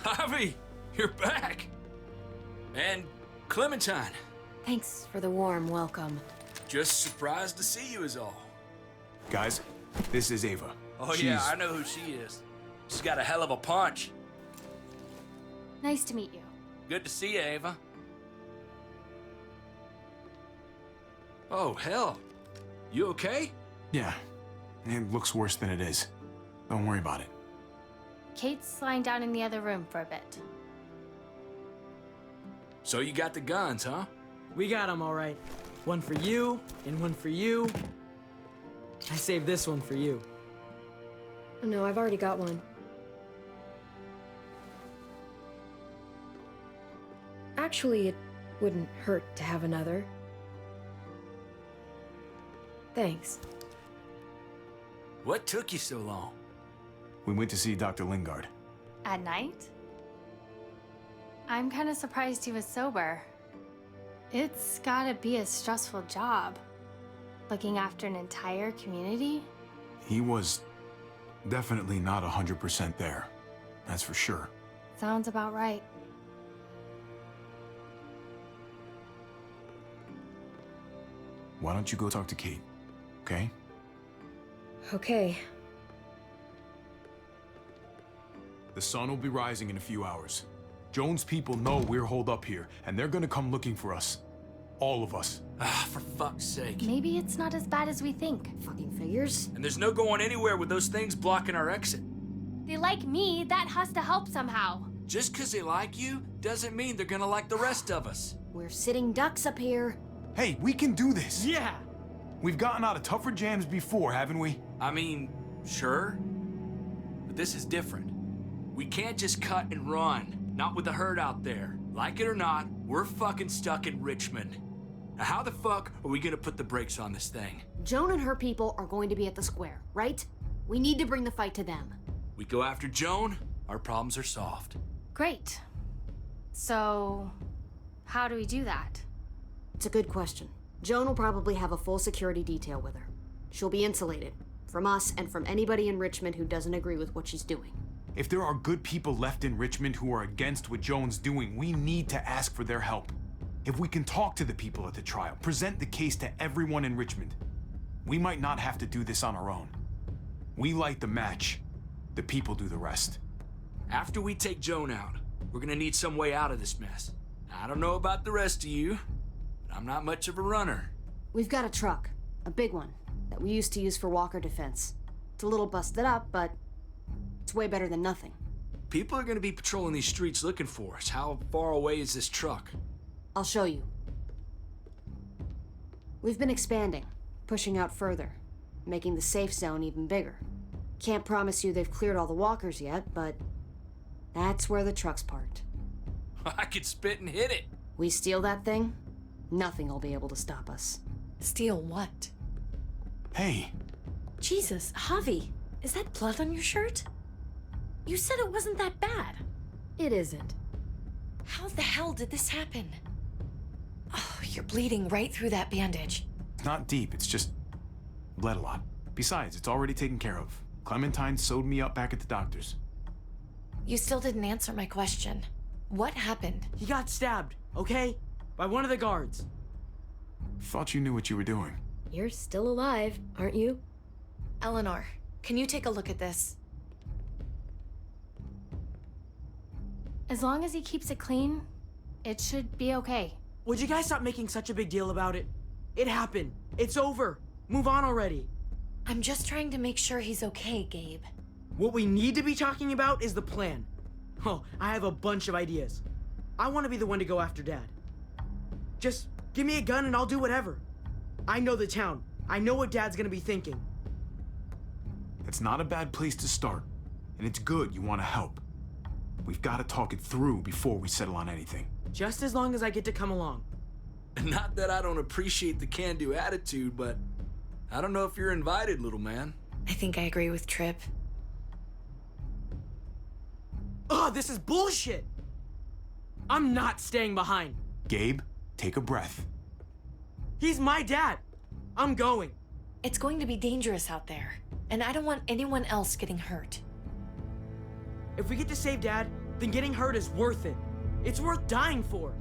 Javi, you're back! And Clementine. Thanks for the warm welcome. Just surprised to see you is all. Guys, this is Ava. Oh yeah, I know who she is. She's got a hell of a punch. Nice to meet you. Good to see you, Ava. Oh, hell. You okay? Yeah, it looks worse than it is. Don't worry about it. Kate's lying down in the other room for a bit. So you got the guns, huh? We got them all right. One for you, and one for you. I saved this one for you. No, I've already got one. Actually, it wouldn't hurt to have another. Thanks. What took you so long? We went to see Dr. Lingard. At night? I'm kind of surprised he was sober. It's gotta be a stressful job. Looking after an entire community? He was definitely not 100% there. That's for sure. Sounds about right. Why don't you go talk to Kate, okay? Okay. The sun will be rising in a few hours. Joan's people know we're holed up here, and they're gonna come looking for us. All of us. Ah, for fuck's sake. Maybe it's not as bad as we think. Fucking figures. And there's no going anywhere with those things blocking our exit. They like me, that has to help somehow. Just 'cause they like you doesn't mean they're gonna like the rest of us. We're sitting ducks up here. Hey, we can do this! Yeah! We've gotten out of tougher jams before, haven't we? I mean, sure. But this is different. We can't just cut and run. Not with the herd out there. Like it or not, we're fucking stuck in Richmond. Now how the fuck are we gonna put the brakes on this thing? Joan and her people are going to be at the square, right? We need to bring the fight to them. We go after Joan, our problems are solved. Great. So, how do we do that? It's a good question. Joan will probably have a full security detail with her. She'll be insulated. From us and from anybody in Richmond who doesn't agree with what she's doing. If there are good people left in Richmond who are against what Joan's doing, we need to ask for their help. If we can talk to the people at the trial, present the case to everyone in Richmond, we might not have to do this on our own. We light the match, the people do the rest. After we take Joan out, we're gonna need some way out of this mess. I don't know about the rest of you, but I'm not much of a runner. We've got a truck, a big one, that we used to use for walker defense. It's a little busted up, but it's way better than nothing. People are gonna be patrolling these streets looking for us. How far away is this truck? I'll show you. We've been expanding, pushing out further, making the safe zone even bigger. Can't promise you they've cleared all the walkers yet, but that's where the truck's parked. I could spit and hit it. We steal that thing, nothing will be able to stop us. Steal what? Hey, Jesus, Javi, is that blood on your shirt? You said it wasn't that bad. It isn't. How the hell did this happen? Oh, you're bleeding right through that bandage. it's not deep, it's just bled a lot. Besides, it's already taken care of. Clementine sewed me up back at the doctor's. You still didn't answer my question. What happened? He got stabbed, okay? By one of the guards. Thought you knew what you were doing. You're still alive, aren't you? Eleanor, can you take a look at this? As long as he keeps it clean, it should be okay. Would you guys stop making such a big deal about it? It happened. It's over. Move on already. I'm just trying to make sure he's okay, Gabe. What we need to be talking about is the plan. Oh, I have a bunch of ideas. I want to be the one to go after Dad. Just give me a gun and I'll do whatever. I know the town. I know what Dad's gonna be thinking. It's not a bad place to start, and it's good you want to help. We've got to talk it through before we settle on anything. Just as long as I get to come along. Not that I don't appreciate the can-do attitude, but I don't know if you're invited, little man. I think I agree with Tripp. Ugh, this is bullshit! I'm not staying behind. Gabe, take a breath. He's my dad. I'm going. It's going to be dangerous out there, and I don't want anyone else getting hurt. If we get to save Dad, then getting hurt is worth it. It's worth dying for.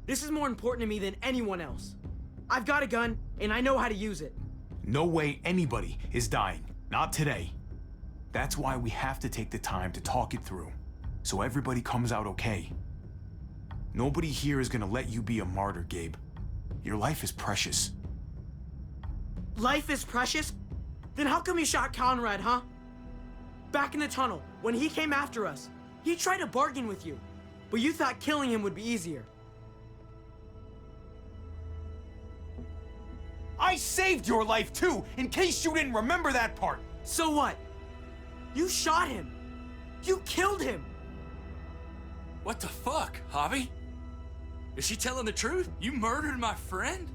This is more important to me than anyone else. I've got a gun, and I know how to use it. No way anybody is dying. Not today. That's why we have to take the time to talk it through, so everybody comes out okay. Nobody here is gonna let you be a martyr, Gabe. Your life is precious. Life is precious? Then how come you shot Conrad, huh? Back in the tunnel, when he came after us, he tried to bargain with you, but you thought killing him would be easier. I saved your life too, in case you didn't remember that part. So what? You shot him. You killed him. What the fuck, Javi? Is she telling the truth? You murdered my friend?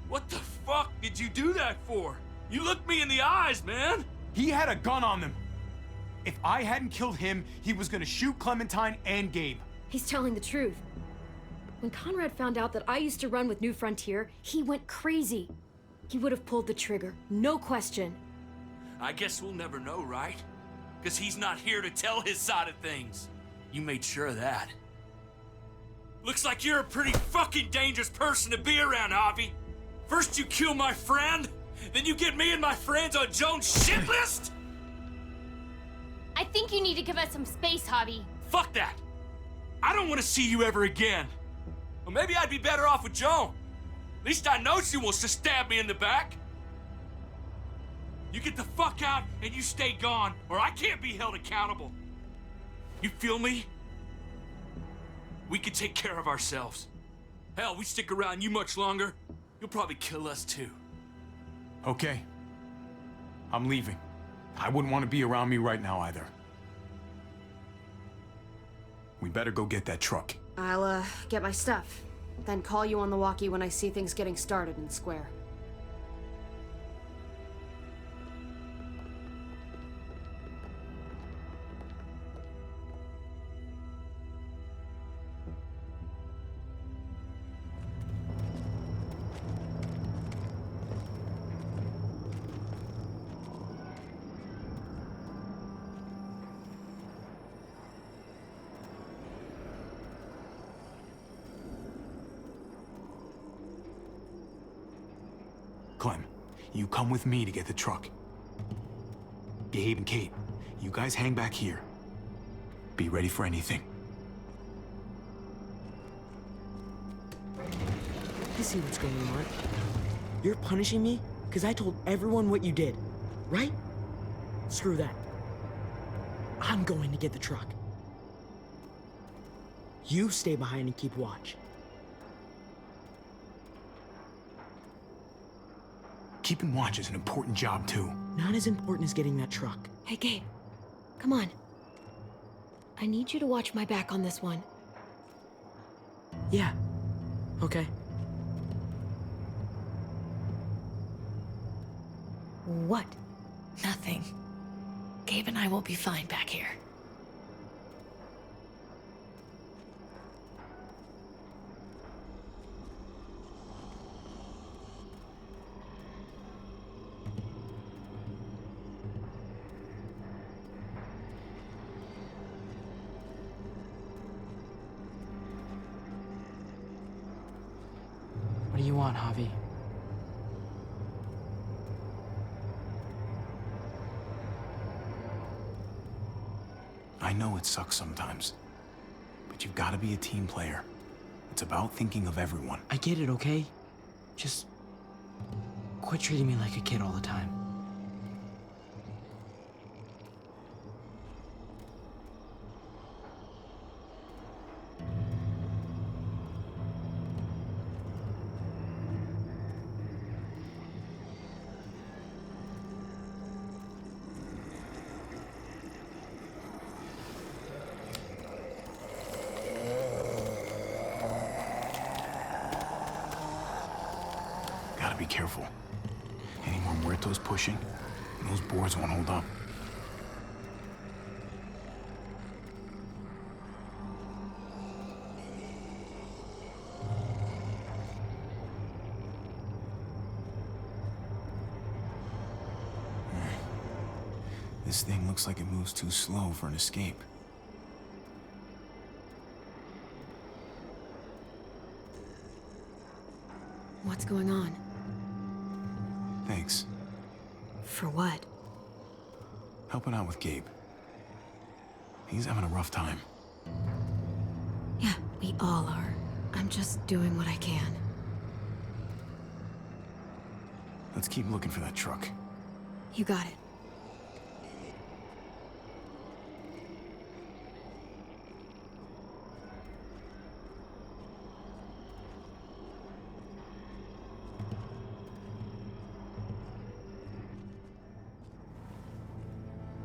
What the fuck did you do that for? You looked me in the eyes, man! He had a gun on them. If I hadn't killed him, he was gonna shoot Clementine and Gabe. He's telling the truth. When Conrad found out that I used to run with New Frontier, he went crazy. He would have pulled the trigger, no question. I guess we'll never know, right? Because he's not here to tell his side of things. You made sure of that. Looks like you're a pretty fucking dangerous person to be around, Javi. First you kill my friend, then you get me and my friends on Jones' shit list? I think you need to give us some space, Javi. Fuck that! I don't want to see you ever again. Well, maybe I'd be better off with Joan. At least I know she wants to stab me in the back. You get the fuck out and you stay gone, or I can't be held accountable. You feel me? We can take care of ourselves. Hell, we stick around you much longer, you'll probably kill us too. Okay. I'm leaving. I wouldn't want to be around me right now either. We better go get that truck. I'll, get my stuff. Then call you on the walkie when I see things getting started in the square. Clem, you come with me to get the truck. Gabe and Kate, you guys hang back here. Be ready for anything. I see what's going on. You're punishing me because I told everyone what you did, right? Screw that. I'm going to get the truck. You stay behind and keep watch. Keeping watch is an important job, too. Not as important as getting that truck. Hey, Gabe, come on. I need you to watch my back on this one. Yeah. Okay. What? Nothing. Gabe and I will be fine back here. What do you want, Javi? I know it sucks sometimes, but you've got to be a team player. It's about thinking of everyone. I get it, okay? Just quit treating me like a kid all the time. Gotta be careful. Any more muertos pushing, and those boards won't hold up. This thing looks like it moves too slow for an escape. going on. Thanks. For what? Helping out with Gabe. He's having a rough time. Yeah, we all are. I'm just doing what I can. Let's keep looking for that truck. You got it.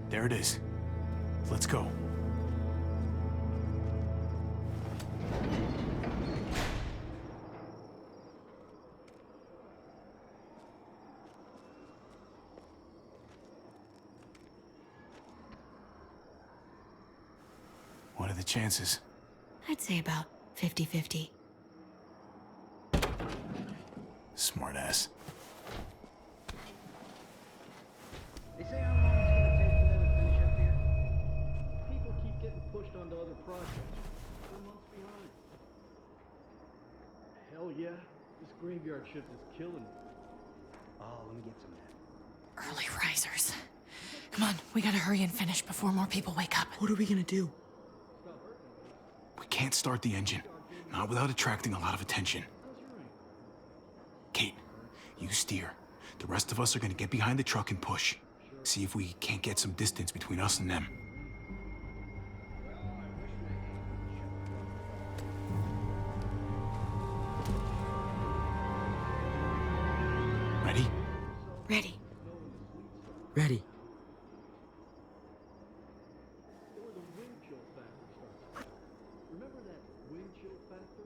There it is. Let's go. What are the chances? I'd say about 50-50. Smartass. They say how long it's gonna take for them to finish up here? People keep getting pushed onto other projects. We're months behind. Hell yeah. This graveyard shift is killing me. Oh, let me get some of that. Early risers. Come on, we gotta hurry and finish before more people wake up. What are we gonna do? We can't start the engine. Not without attracting a lot of attention. Kate, you steer. The rest of us are gonna get behind the truck and push. See if we can't get some distance between us and them. Ready? Ready. Ready. Or the wind chill factor starts. Remember that wind chill factor?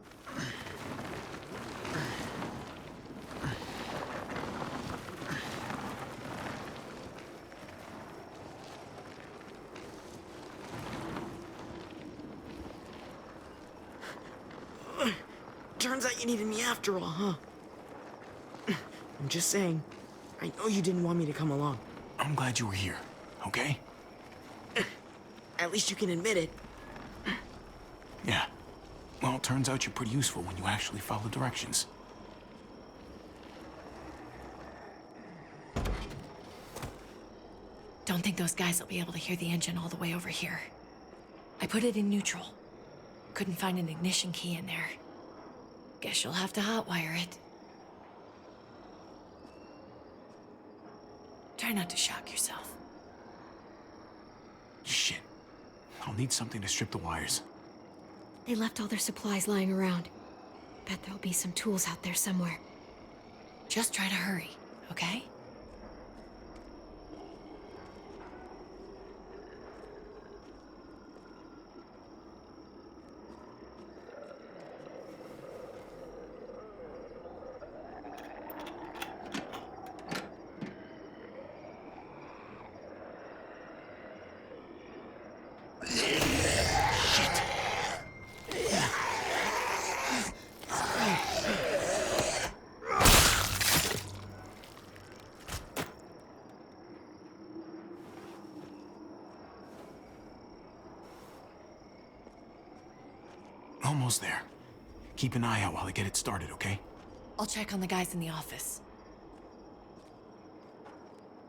Turns out you needed me after all, huh? I'm just saying. I know you didn't want me to come along. I'm glad you were here, okay? At least you can admit it. Yeah. Well, it turns out you're pretty useful when you actually follow directions. Don't think those guys will be able to hear the engine all the way over here. I put it in neutral. Couldn't find an ignition key in there. Guess you'll have to hotwire it. Try not to shock yourself. Shit. I'll need something to strip the wires. They left all their supplies lying around. Bet there'll be some tools out there somewhere. Just try to hurry, okay? Almost there. Keep an eye out while I get it started, okay? I'll check on the guys in the office.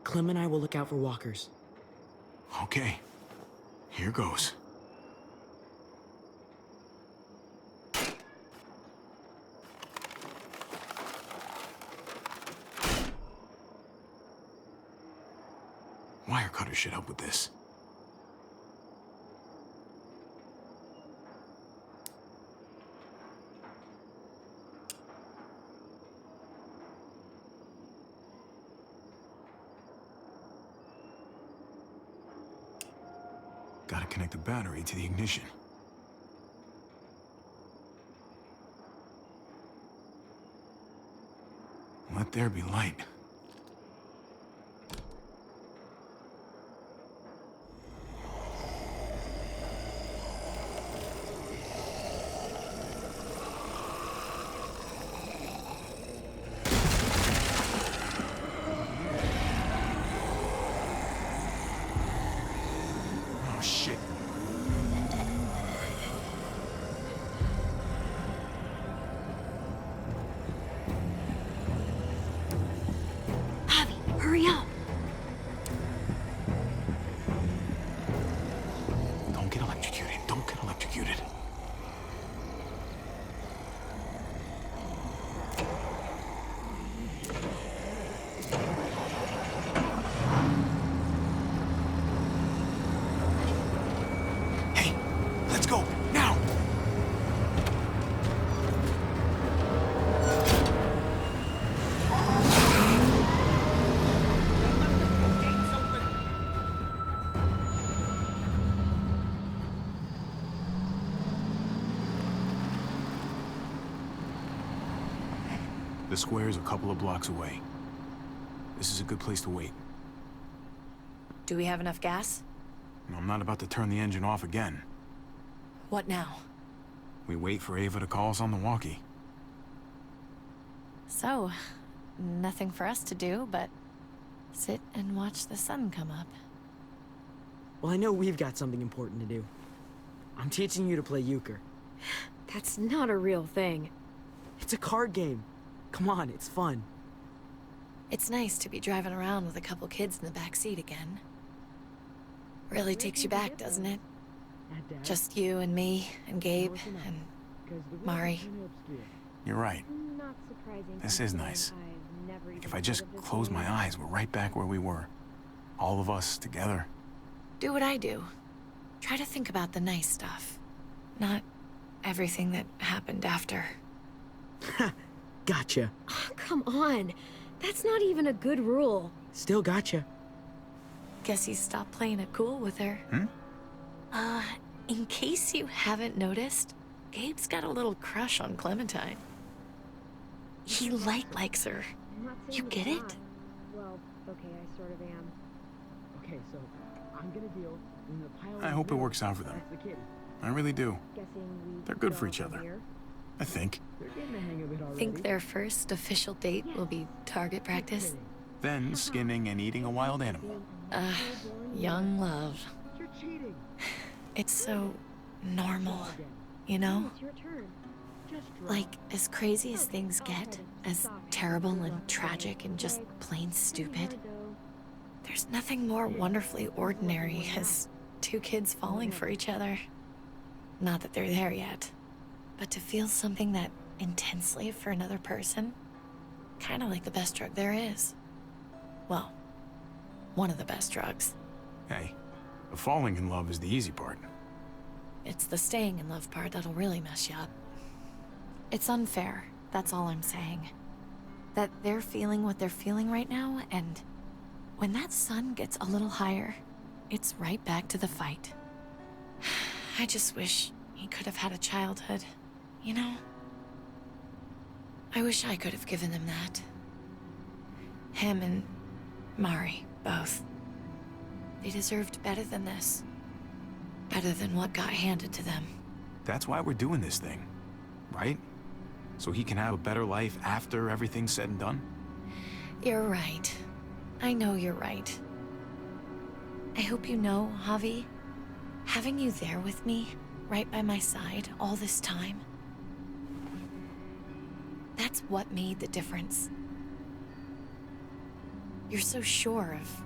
Clem and I will look out for walkers. Okay. Here goes. Wire cutter should help with this. Gotta connect the battery to the ignition. Let there be light. Oh, shit. Hurry up. Don't get electrocuted. Don't get electrocuted. Hey, let's go, now! The square is a couple of blocks away. This is a good place to wait. Do we have enough gas? I'm not about to turn the engine off again. What now? We wait for Ava to call us on the walkie. So, nothing for us to do but sit and watch the sun come up. Well, I know we've got something important to do. I'm teaching you to play euchre. That's not a real thing. It's a card game. Come on, it's fun. It's nice to be driving around with a couple kids in the back seat again. Really takes you back, doesn't it? Just you and me and Gabe and Mari. You're right. Not surprising. This is nice. I've never even If I just heard of this close my movie. eyes, we're right back where we were. All of us together. Do what I do. Try to think about the nice stuff. Not everything that happened after. Gotcha. Oh, come on. That's not even a good rule. Still gotcha. Guess he stopped playing it cool with her. In case you haven't noticed, Gabe's got a little crush on Clementine. He likes her. I'm not saying You it's get it? not. Well, okay, I sort of am. Okay, so I'm gonna deal when the pilot. I hope it works out for them. That's the kid. I really do. Guessing we They're good go for each from other. here. I think. They're getting the hang of it already. Think their first official date will be target practice? Then skinning and eating a wild animal. Young love. You're cheating. It's so normal, you know? It's your turn. Just drop. Like, as crazy as things get, as terrible and tragic and just plain stupid, there's nothing more wonderfully ordinary as two kids falling for each other. Not that they're there yet, but to feel something that intensely for another person, kind of like the best drug there is. Well, one of the best drugs. Hey, the falling in love is the easy part. It's the staying in love part that'll really mess you up. It's unfair, that's all I'm saying. That they're feeling what they're feeling right now, and when that sun gets a little higher, it's right back to the fight. I just wish he could have had a childhood, you know? I wish I could have given them that. Him and Mari, both. They deserved better than this. Better than what got handed to them. That's why we're doing this thing, right? So he can have a better life after everything's said and done? You're right. I know you're right. I hope you know, Javi, having you there with me, right by my side, all this time, that's what made the difference. You're so sure of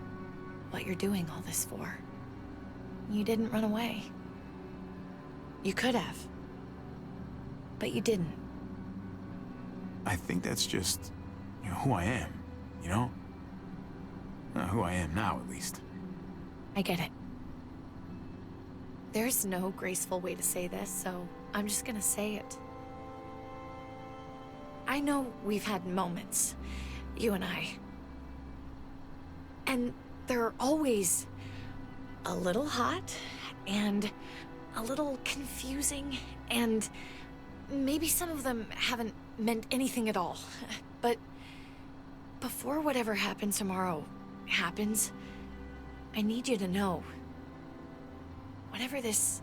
what you're doing all this for. You didn't run away. You could have. But you didn't. I think that's just, who I am, you know? Who I am now, at least. I get it. There's no graceful way to say this, so I'm just gonna say it. I know we've had moments, you and I. And they're always a little hot, and a little confusing, and maybe some of them haven't meant anything at all. But before whatever happens tomorrow happens, I need you to know. Whatever this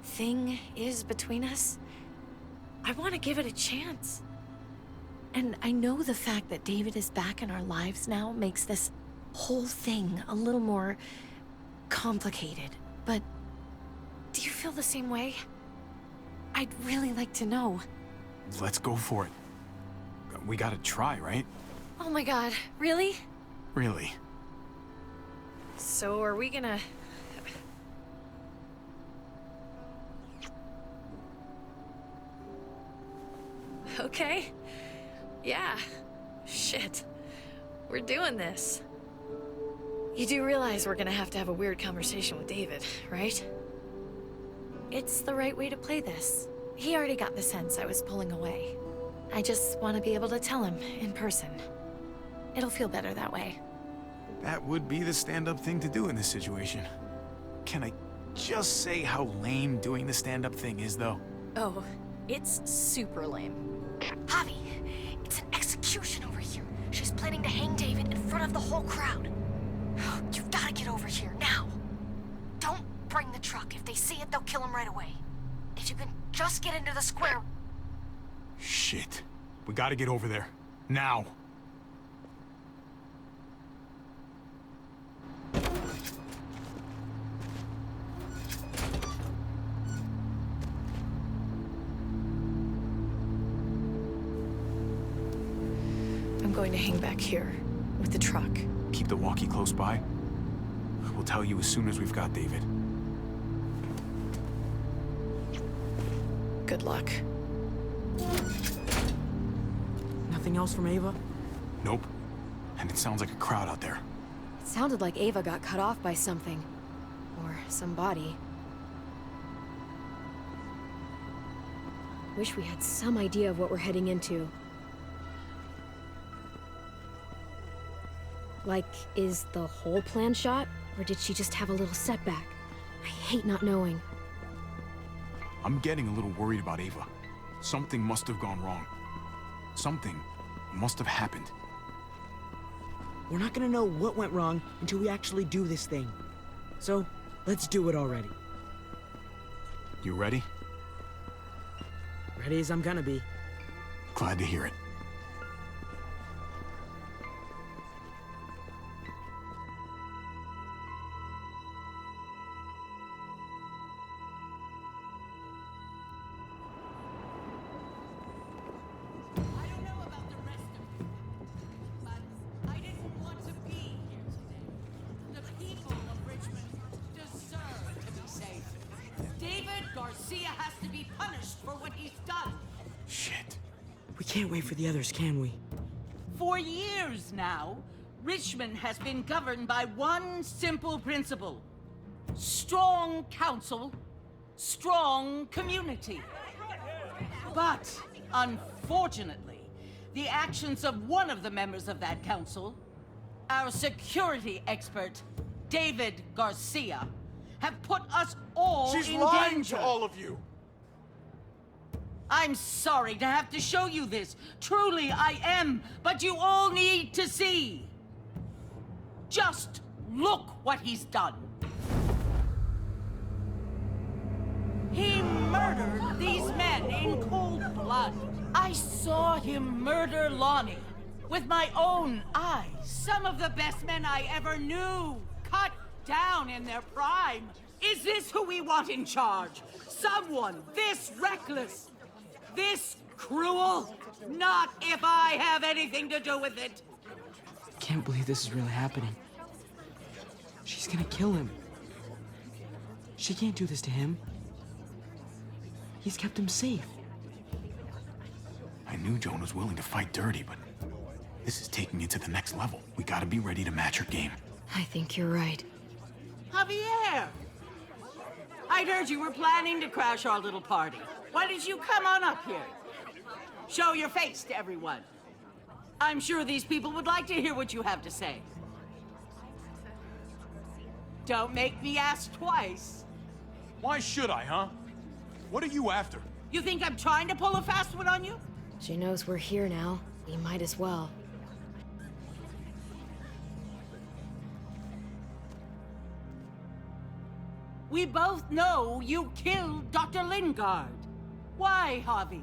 thing is between us, I want to give it a chance. And I know the fact that David is back in our lives now makes this whole thing a little more complicated. But do you feel the same way? I'd really like to know. Let's go for it. We gotta try, right? Oh my god, really? Really? So are we gonna... Okay. Yeah. Shit. We're doing this. You do realize we're gonna have to have a weird conversation with David, right? It's the right way to play this. He already got the sense I was pulling away. I just want to be able to tell him in person. It'll feel better that way. That would be the stand-up thing to do in this situation. Can I just say how lame doing the stand-up thing is, though? Oh, it's super lame. Javi, it's an execution over here. She's planning to hang David in front of the whole crowd. You've got to get over here, now. Don't bring the truck. If they see it, they'll kill him right away. If you can just get into the square... Shit. We gotta get over there. Now. I'm going to hang back here with the truck. Keep the walkie close by. We'll tell you as soon as we've got David. Good luck. Nothing else from Ava? Nope. And it sounds like a crowd out there. It sounded like Ava got cut off by something. Or somebody. Wish we had some idea of what we're heading into. Like, is the whole plan shot? Or did she just have a little setback? I hate not knowing. I'm getting a little worried about Ava. Something must have gone wrong. Something must have happened. We're not gonna know what went wrong until we actually do this thing. So, let's do it already. You ready? Ready as I'm gonna be. Glad to hear it. Garcia has to be punished for what he's done. Shit. We can't wait for the others, can we? For years now, Richmond has been governed by one simple principle. Strong council, strong community. But, unfortunately, the actions of one of the members of that council, our security expert, David Garcia, have put us all in danger. She's lying to all of you. I'm sorry to have to show you this. Truly, I am. But you all need to see. Just look what he's done. He murdered these men in cold blood. I saw him murder Lonnie with my own eyes. Some of the best men I ever knew, cut down in their prime. Is this who we want in charge? Someone this reckless, this cruel? Not if I have anything to do with it. Can't believe this is really happening. She's gonna kill him. She can't do this to him. He's kept him safe. I knew Joan was willing to fight dirty, but this is taking it to the next level. We gotta be ready to match her game. I think you're right. Javier! I'd heard you were planning to crash our little party. Why did you come on up here? Show your face to everyone. I'm sure these people would like to hear what you have to say. Don't make me ask twice. Why should I, huh? What are you after? You think I'm trying to pull a fast one on you? She knows we're here now. We might as well. We both know you killed Dr. Lingard. Why, Javi?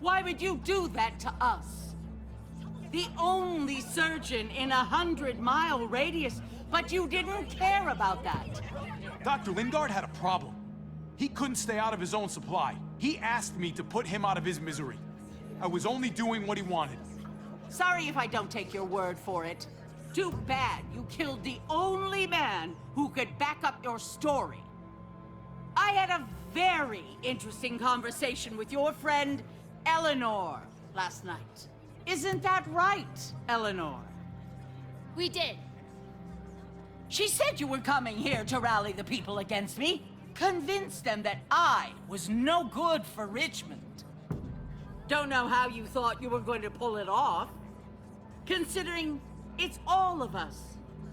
Why would you do that to us? The only surgeon in 100-mile radius, but you didn't care about that. Dr. Lingard had a problem. He couldn't stay out of his own supply. He asked me to put him out of his misery. I was only doing what he wanted. Sorry if I don't take your word for it. Too bad you killed the only man who could back up your story. I had a very interesting conversation with your friend, Eleanor, last night. Isn't that right, Eleanor? We did. She said you were coming here to rally the people against me, convince them that I was no good for Richmond. Don't know how you thought you were going to pull it off, considering it's all of us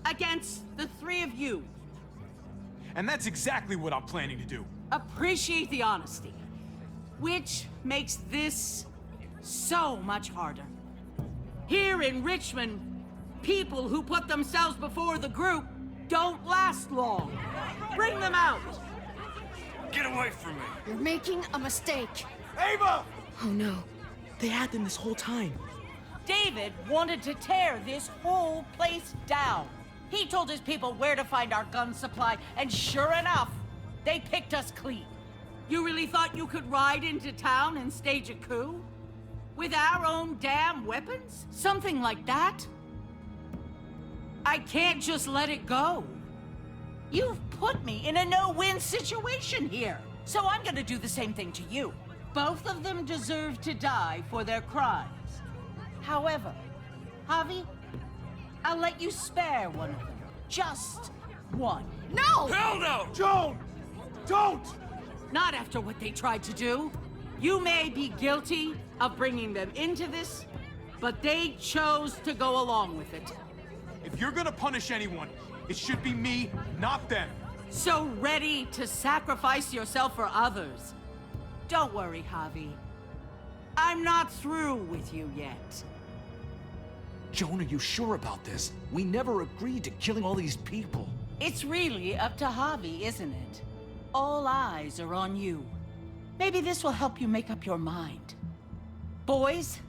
against the three of you. And that's exactly what I'm planning to do. Appreciate the honesty, which makes this so much harder. Here in Richmond, people who put themselves before the group don't last long. Bring them out. Get away from me. You're making a mistake. Ava! Oh no. They had them this whole time. David wanted to tear this whole place down. He told his people where to find our gun supply, and sure enough, they picked us clean. You really thought you could ride into town and stage a coup? With our own damn weapons? Something like that? I can't just let it go. You've put me in a no-win situation here, so I'm gonna do the same thing to you. Both of them deserve to die for their crimes. However, Javi, I'll let you spare one of them. Just one. No! Hell no! Joan! Don't! Not after what they tried to do. You may be guilty of bringing them into this, but they chose to go along with it. If you're gonna punish anyone, it should be me, not them. So ready to sacrifice yourself for others. Don't worry, Javi. I'm not through with you yet. Joan, are you sure about this? We never agreed to killing all these people. It's really up to Javi, isn't it? All eyes are on you. Maybe this will help you make up your mind. Boys?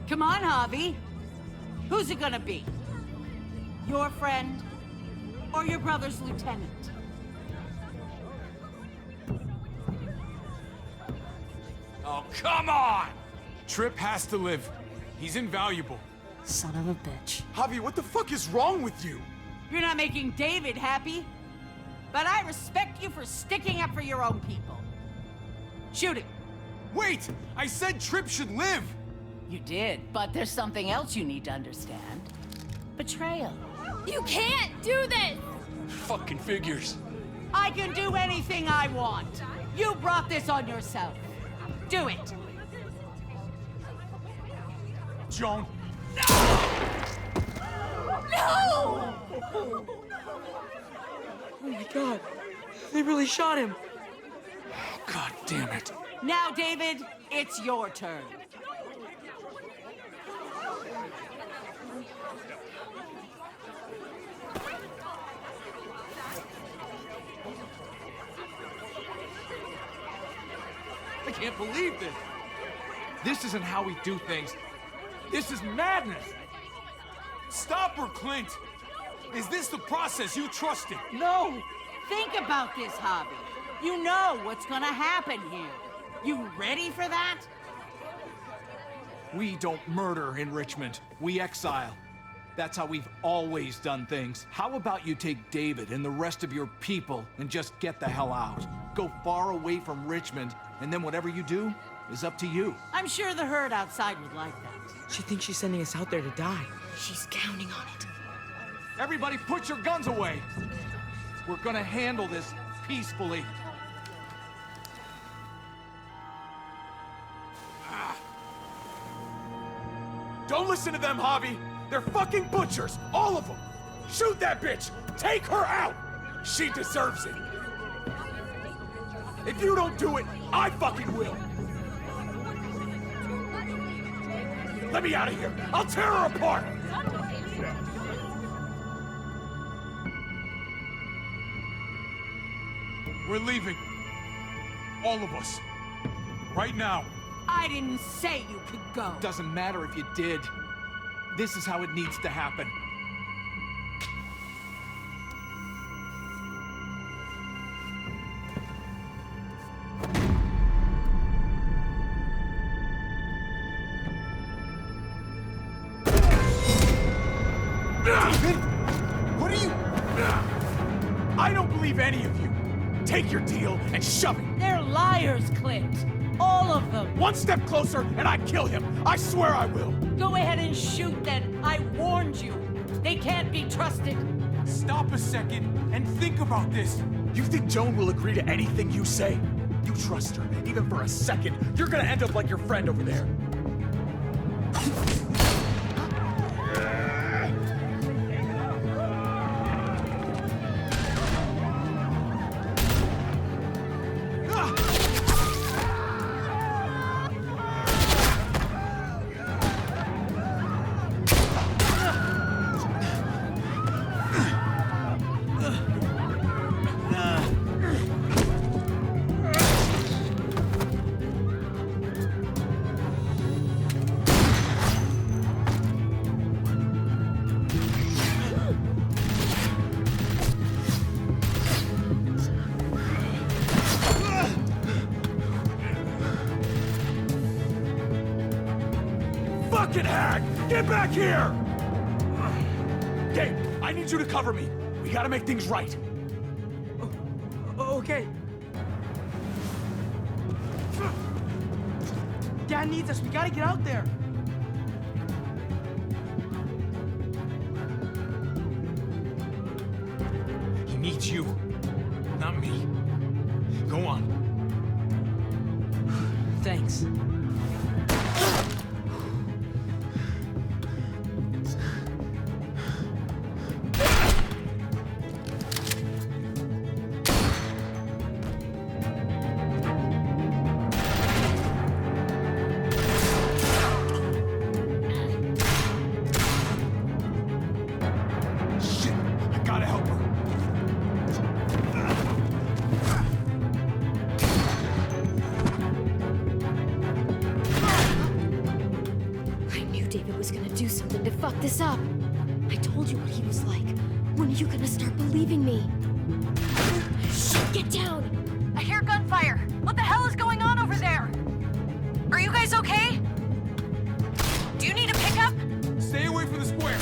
Come on, Javi. Who's it gonna be? Your friend or your brother's lieutenant? Oh, come on! Tripp has to live. He's invaluable. Son of a bitch. Javi, what the fuck is wrong with you? You're not making David happy, but I respect you for sticking up for your own people. Shoot him. Wait! I said Tripp should live! You did, but there's something else you need to understand. Betrayal. You can't do this! Fucking figures. I can do anything I want. You brought this on yourself. Do it. Joan, No! Oh my god. They really shot him. God damn it. Now, David, it's your turn. I can't believe this. This isn't how we do things. This is madness. stop her, Clint! Is this the process you trusted? No! Think about this, Javi. You know what's gonna happen here. You ready for that? We don't murder in Richmond. We exile. That's how we've always done things. How about you take David and the rest of your people and just get the hell out? Go far away from Richmond, and then whatever you do is up to you. I'm sure the herd outside would like that. She thinks she's sending us out there to die. She's counting on it. Everybody put your guns away. We're gonna handle this peacefully. Don't listen to them, Javi! They're fucking butchers! All of them! Shoot that bitch! Take her out! She deserves it! If you don't do it, I fucking will! Let me out of here! I'll tear her apart! We're leaving. All of us. Right now. I didn't say you could go. Doesn't matter if you did. This is how it needs to happen. David? What are you... I don't believe any of you. Take your deal and shove it. They're liars, Clint. All of them. One step closer and I kill him. I swear I will. Go ahead and shoot then. I warned you. They can't be trusted. Stop a second and think about this. You think Joan will agree to anything you say? You trust her, even for a second, you're gonna end up like your friend over there. Fucking hack! Get back here! Gabe, I need you to cover me. We gotta make things right. Okay. Dad needs us. We gotta get out there. He needs you, not me. Go on. Thanks. Shit, I gotta help her. I knew David was gonna do something to fuck this up. I told you what he was like. When are you gonna start believing me? Shit, get down! I hear gunfire. What the hell is going on over there? Are you guys okay? Do you need a pickup? Stay away from the square.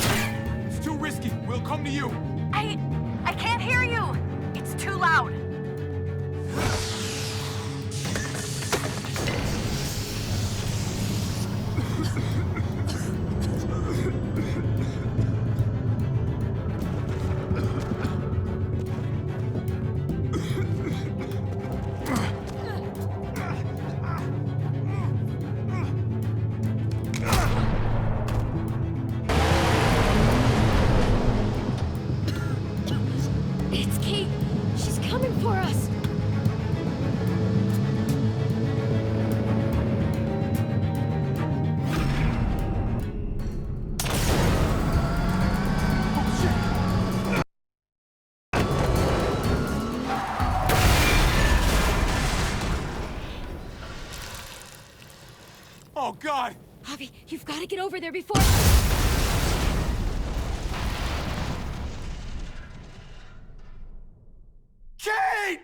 It's too risky. We'll come to you. I can't hear you. It's too loud. It's Kate! She's coming for us! Oh, God! Javi, you've got to get over there before... Kate!